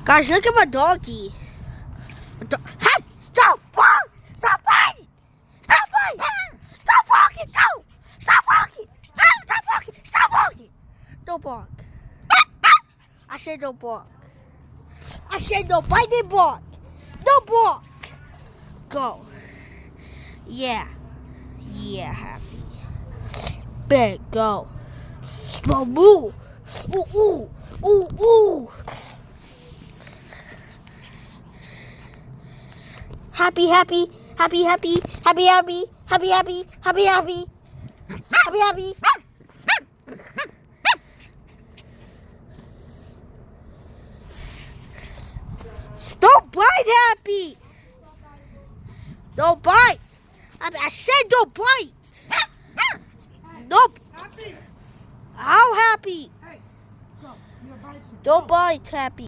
Guys, look at my doggy. Hey, stop! Stop biting! Stop biting! Stop barking! Go! Stop barking! Stop barking! Stop barking! Don't bark. I said don't bark. I said don't bite and bark. Don't bark. Go. Yeah. Yeah, happy. Big go. Well, move. Ooh, ooh, ooh, ooh. Happy, happy, happy, happy, happy, happy, happy, happy, happy, happy, happy, happy. Don't bite, Happy. Don't bite. I said don't bite. Nope. How happy? Hey, go. You're biting. Don't bite, Happy.